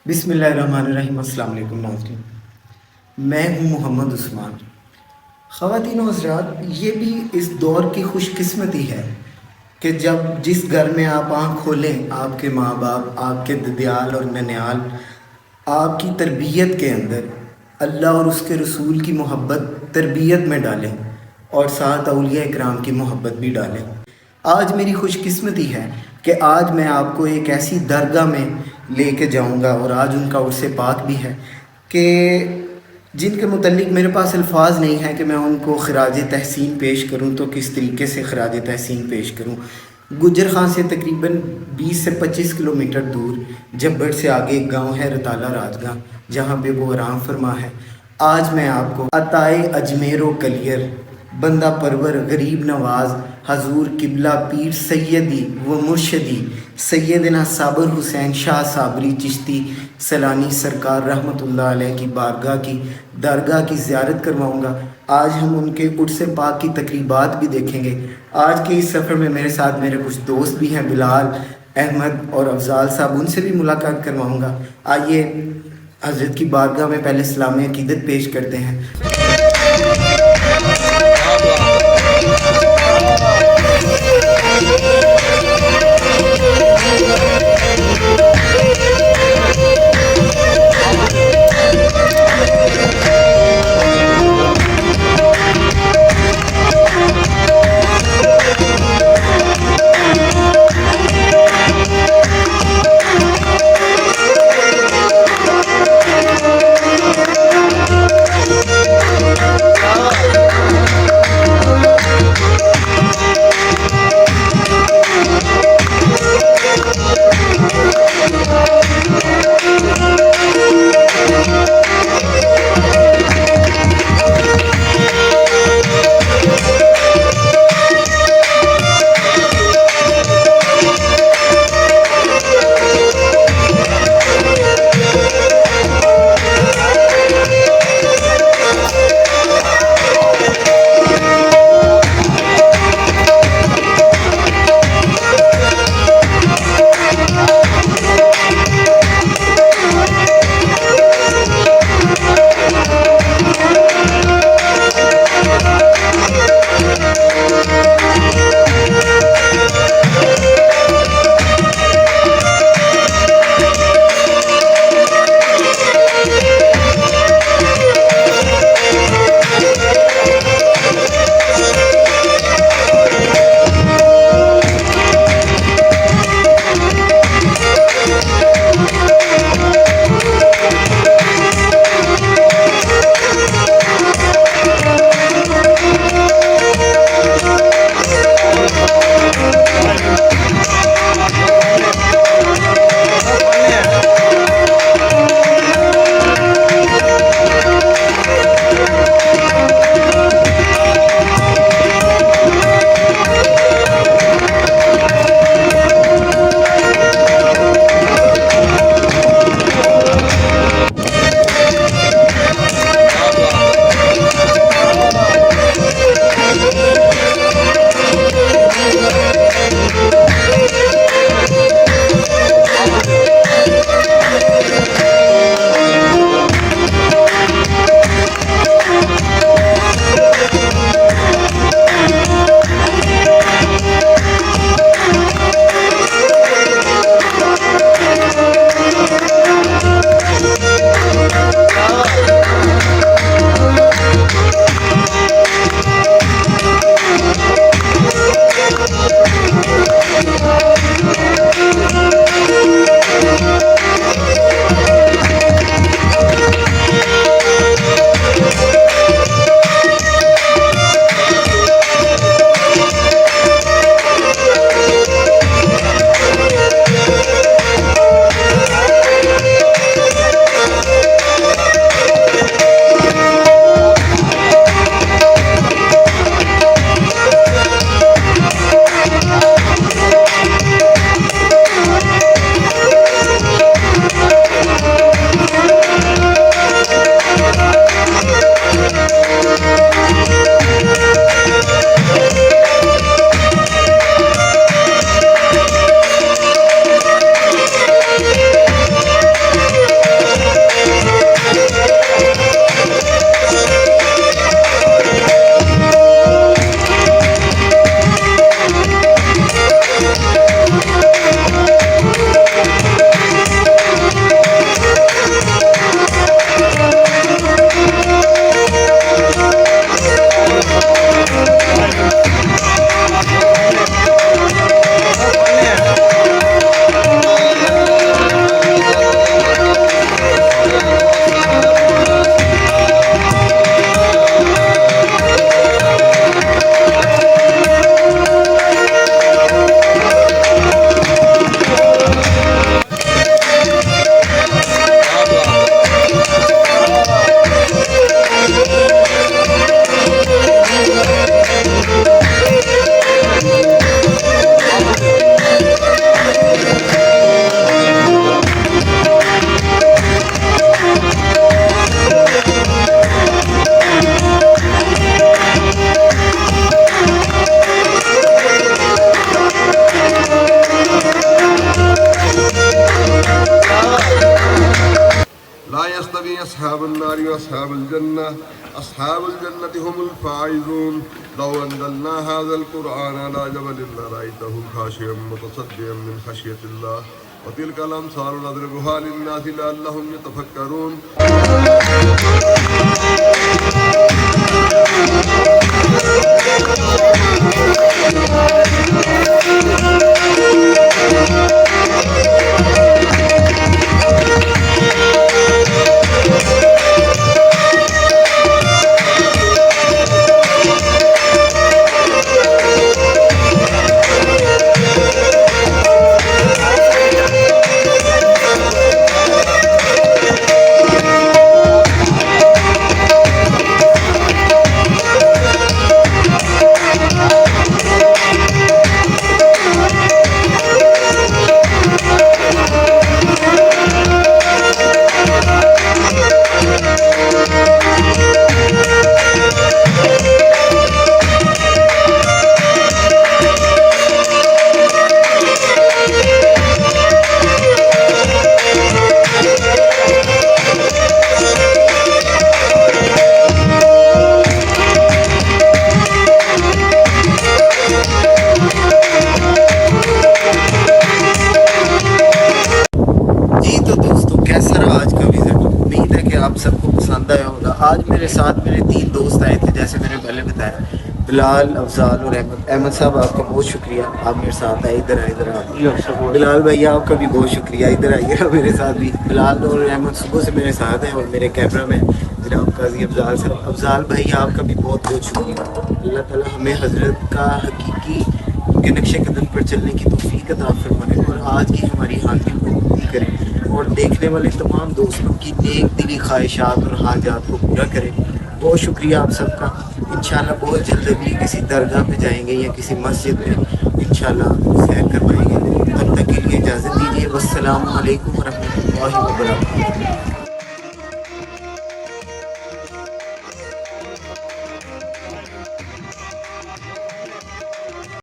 बिस्मिल्लाहिर्रहमानिर्रहीम। अस्सलाम वालेकुम नाज़रीन, मैं हूँ मोहम्मद उस्मान। ख़वातीन और हज़रात, ये भी इस दौर की खुशकिस्मती है कि जब जिस घर में आप आँख खोलें, आपके माँ बाप, आपके ददियाल और ननियाल आपकी तरबियत के अंदर अल्लाह और उसके रसूल की मोहब्बत तरबियत में डालें और साथ औलिया इकराम की मोहब्बत भी डालें। आज मेरी खुशकिस्मती है कि आज मैं आपको एक ऐसी दरगाह में लेके जाऊंगा और आज उनका उर्स पाक भी है कि जिनके मुतल्लिक मेरे पास अल्फाज नहीं है कि मैं उनको खराज तहसीन पेश करूं तो किस तरीके से खराज तहसीन पेश करूं। गुजर खां से तकरीबन 20 से 25 किलोमीटर दूर जब्बड़ से आगे एक गांव है रताला राजगां, जहां पे वो आराम फरमा है। आज मैं आपको अताए अजमेर व कलियर, बंदा परवर, गरीब नवाज, हजूर किबला पीर सैयदी व मुर्शदी सैयदना साबर हुसैन शाह साबरी चिश्ती सलानी सरकार रहमतुल्लाह अलैह की बारगाह की दरगाह की ज़ियारत करवाऊँगा। आज हम उनके उर्स पाक की तकरीबात भी देखेंगे। आज के इस सफ़र में मेरे साथ मेरे कुछ दोस्त भी हैं, बिलाल, अहमद और अफजाल साहब, उनसे भी मुलाकात करवाऊँगा। आइए हज़रत की बारगाह में पहले सलाम अक़ीदत पेश करते हैं। अस्हाबन नारी व अस्हाबुल जन्नह अस्हाबुल जन्नति हुमुल फाइजून लौ अंज़लना हाज़ल कुरआन अला जबलिन लरअयतहु खाशिअम मुतसद्दिअम मिन खशियतिल्लाह व तिलकल अमसालु नज़रिबुहा लिन्नासि लअल्लहुम यतफक्करून। जी तो दोस्तों, कैसा रहा आज का विज़िट? उम्मीद है कि आप सबको पसंद आया होगा। आज मेरे साथ मेरे 3 दोस्त आए थे, जैसे मैंने पहले बताया, बिलाल, अफजाल और अहमद। अहमद साहब, आपका बहुत शुक्रिया, आप मेरे साथ आए। इधर आए, इधर आए। बिलाल भाई, आपका भी बहुत शुक्रिया, इधर आइएगा मेरे साथ भी। बिलाल और अहमद सुबह से मेरे साथ हैं, और मेरे कैमरा में जनाब काजी अफजाल साहब। अफजाल भाई, आपका भी बहुत बहुत शुक्रिया। अल्लाह ताला हमें हज़रत का हकीकी उनके नक्शे कदम पर चलने की तौफीक अता फरमाए, और आज की हमारी हाजिरी को पूरी करें, और देखने वाले तमाम दोस्तों की नेक दिली ख्वाहिशात और हाजात को पूरा करें। बहुत शुक्रिया आप सबका। इंशाल्लाह बहुत जल्द अभी किसी दरगाह पे जाएंगे या किसी मस्जिद में इंशाल्लाह सैर करवाएंगे। तब तक के लिए इजाज़त दीजिए। वस्सलामु अलैकुम वरहमतुल्लाहि वबरकातुहू।